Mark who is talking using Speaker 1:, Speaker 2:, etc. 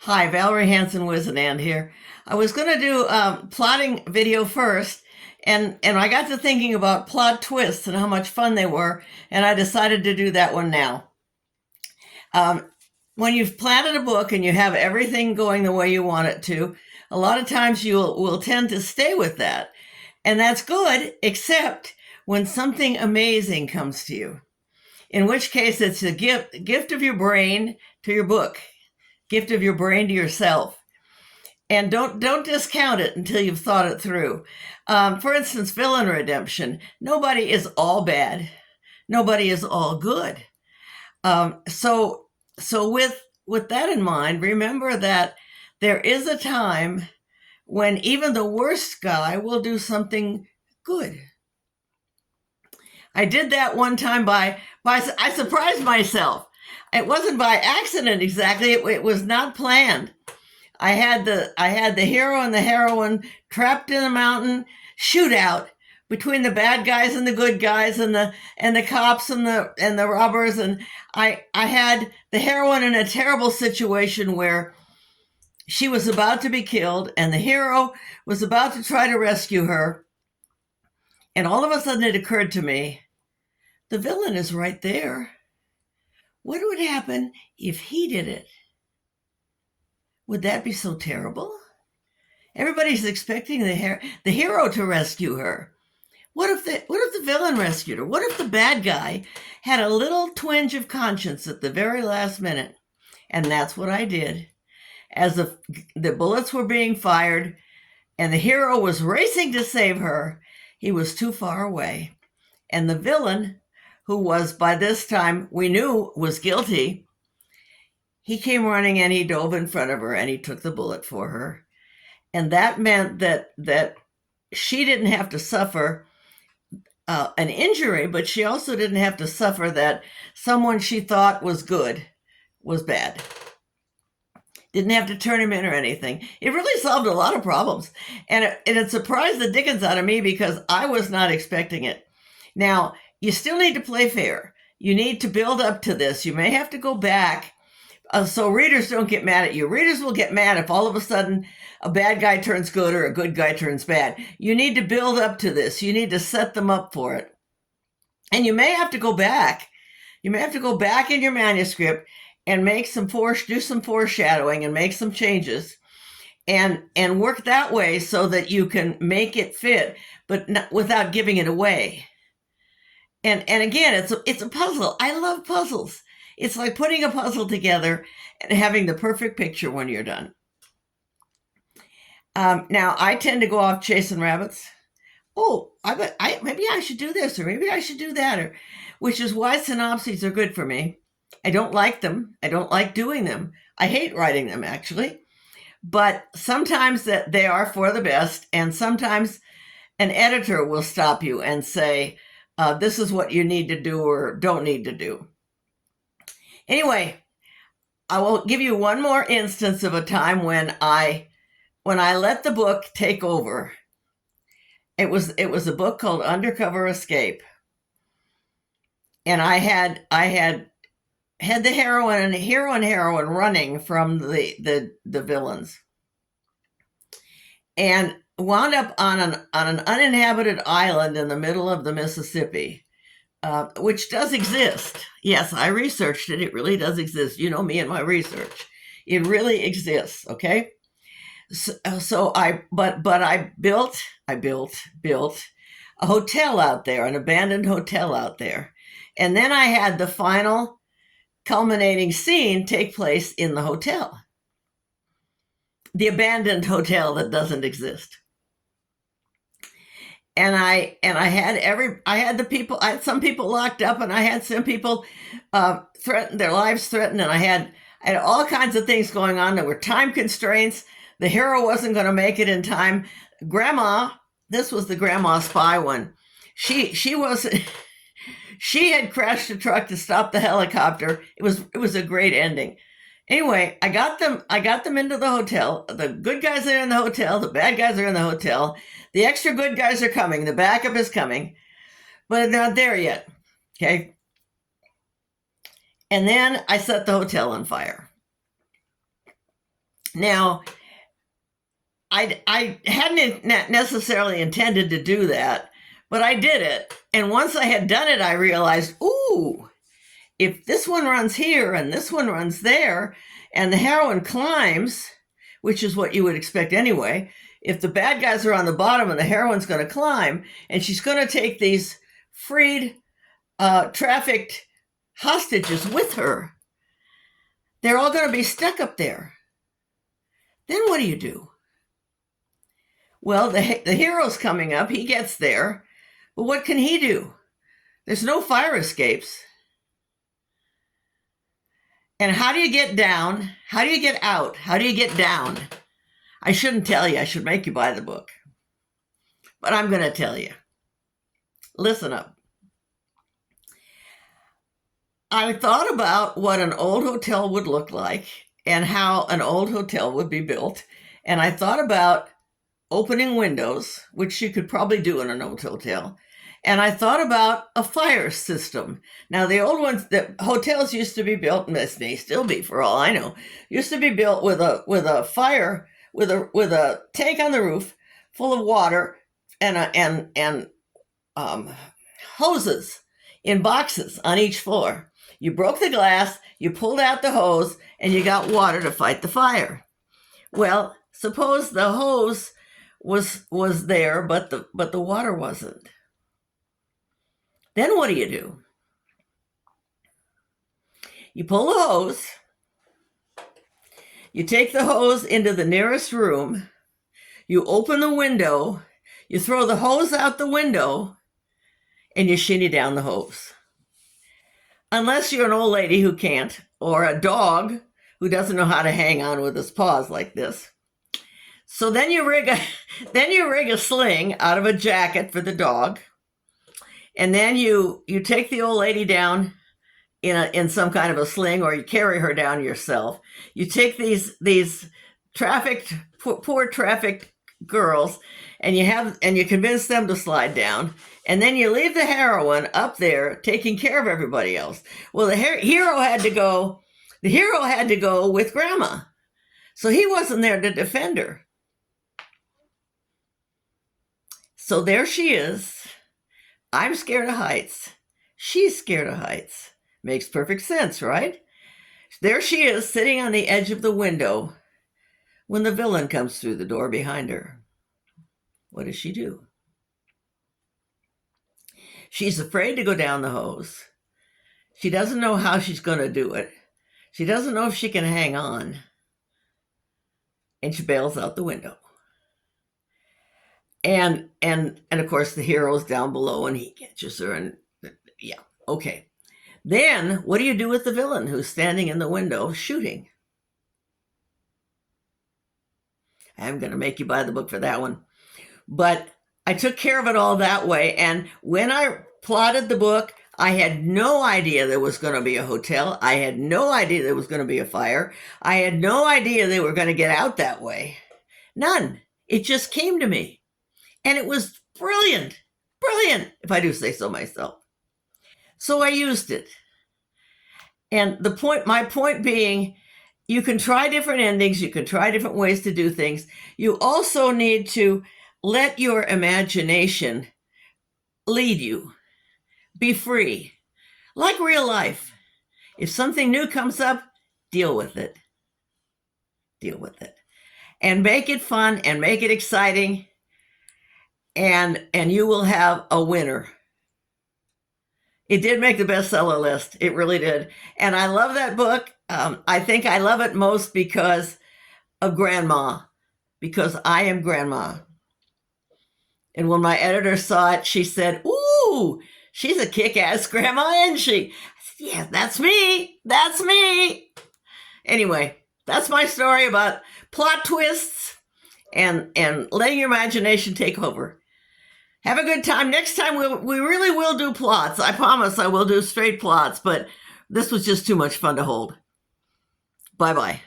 Speaker 1: Hi, Valerie Hanson Wizenand here. I was going to do a plotting video first, and I got to thinking about plot twists and how much fun they were, and I decided to do that one now. Um, when you've plotted a book and you have everything going the way you want it to, a lot of times you will tend to stay with that. And that's good, except when something amazing comes to you, in which case it's a gift of your brain to your book, gift of your brain to yourself. And don't discount it until you've thought it through. For instance, villain redemption. Nobody is all bad. Nobody is all good. So with that in mind, remember that there is a time when even the worst guy will do something good. I did that one time by I surprised myself. It wasn't by accident exactly. It was not planned. I had the hero and the heroine trapped in a mountain shootout between the bad guys and the good guys and the cops and the robbers, and I had the heroine in a terrible situation where she was about to be killed and the hero was about to try to rescue her, and all of a sudden it occurred to me, the villain is right there. What would happen if he did it? Would that be so terrible? Everybody's expecting the hero to rescue her. What if the villain rescued her? What if the bad guy had a little twinge of conscience at the very last minute? And that's what I did. As the bullets were being fired and the hero was racing to save her, he was too far away. And the villain, who was by this time we knew was guilty, he came running and he dove in front of her and he took the bullet for her. And that meant that she didn't have to suffer an injury, but she also didn't have to suffer that someone she thought was good was bad. Didn't have to turn him in or anything. It really solved a lot of problems. And it surprised the dickens out of me because I was not expecting it. Now, you still need to play fair. You need to build up to this. You may have to go back so readers don't get mad at you. Readers will get mad if all of a sudden a bad guy turns good or a good guy turns bad. You need to build up to this. You need to set them up for it. And you may have to go back. You may have to go back in your manuscript and do some foreshadowing and make some changes and work that way so that you can make it fit, but not, without giving it away. And again, it's a puzzle. I love puzzles. It's like putting a puzzle together and having the perfect picture when you're done. Now, I tend to go off chasing rabbits. Oh, maybe I should do this, or maybe I should do that, which is why synopses are good for me. I don't like them. I don't like doing them. I hate writing them, actually. But sometimes that they are for the best, and sometimes an editor will stop you and say, this is what you need to do or don't need to do. Anyway, I will give you one more instance of a time when I let the book take over. It was a book called Undercover Escape. And I had the hero and heroine running from the villains. And wound up on an uninhabited island in the middle of the Mississippi. Which does exist. Yes, I researched it. It really does exist. You know me and my research. It really exists. Okay. So I built a hotel out there, an abandoned hotel out there, and then I had the final culminating scene take place in the hotel, the abandoned hotel that doesn't exist. And I had some people locked up, and I had some people their lives threatened, and I had all kinds of things going on. There were time constraints. The hero wasn't going to make it in time. Grandma, this was the grandma spy one. She had crashed a truck to stop the helicopter. It was a great ending. Anyway, I got them into the hotel. The good guys are in the hotel. The bad guys are in the hotel. The extra good guys are coming. The backup is coming, but they're not there yet. Okay. And then I set the hotel on fire. Now, I hadn't necessarily intended to do that, but I did it. And once I had done it, I realized, ooh, if this one runs here and this one runs there, and the heroine climbs, which is what you would expect anyway, if the bad guys are on the bottom and the heroine's going to climb, and she's going to take these freed, trafficked hostages with her, they're all going to be stuck up there. Then what do? Well, the hero's coming up. He gets there. But what can he do? There's no fire escapes. And how do you get down? How do you get out? How do you get down? I shouldn't tell you. I should make you buy the book. But I'm going to tell you. Listen up. I thought about what an old hotel would look like and how an old hotel would be built. And I thought about opening windows, which you could probably do in an old hotel. And I thought about a fire system. Now, the old ones, the hotels used to be built, and this may still be for all I know, used to be built with a fire, with a tank on the roof full of water and hoses in boxes on each floor. You broke the glass, you pulled out the hose, and you got water to fight the fire. Well, suppose the hose was there, but the water wasn't. Then what do? You pull the hose, you take the hose into the nearest room, you open the window, you throw the hose out the window, and you shinny down the hose. Unless you're an old lady who can't, or a dog who doesn't know how to hang on with his paws like this. So then you rig a sling out of a jacket for the dog, and then you take the old lady down in some kind of a sling, or you carry her down yourself. You take these poor trafficked girls, and you convince them to slide down, and then you leave the heroine up there taking care of everybody else. Well, the hero had to go with Grandma, so he wasn't there to defend her. So there she is. I'm scared of heights. She's scared of heights. Makes perfect sense, right? There she is, sitting on the edge of the window when the villain comes through the door behind her. What does she do? She's afraid to go down the hose. She doesn't know how she's going to do it. She doesn't know if she can hang on. And she bails out the window. And of course the hero's down below and he catches her, and yeah, okay. Then what do you do with the villain who's standing in the window shooting? I'm going to make you buy the book for that one. But I took care of it all that way. And when I plotted the book, I had no idea there was going to be a hotel. I had no idea there was going to be a fire. I had no idea they were going to get out that way. None. It just came to me. And it was brilliant, if I do say so myself. So I used it. And my point being, you can try different endings. You can try different ways to do things. You also need to let your imagination lead you. Be free. Like real life. If something new comes up, deal with it. Deal with it. And make it fun and make it exciting. And you will have a winner. It did make the bestseller list. It really did. And I love that book. I think I love it most because of Grandma, because I am Grandma. And when my editor saw it, she said, "Ooh, she's a kick-ass grandma, isn't she?" I said, "Yeah, that's me. That's me." Anyway, that's my story about plot twists and letting your imagination take over. Have a good time. Next time we really will do plots. I promise I will do straight plots, but this was just too much fun to hold. Bye-bye.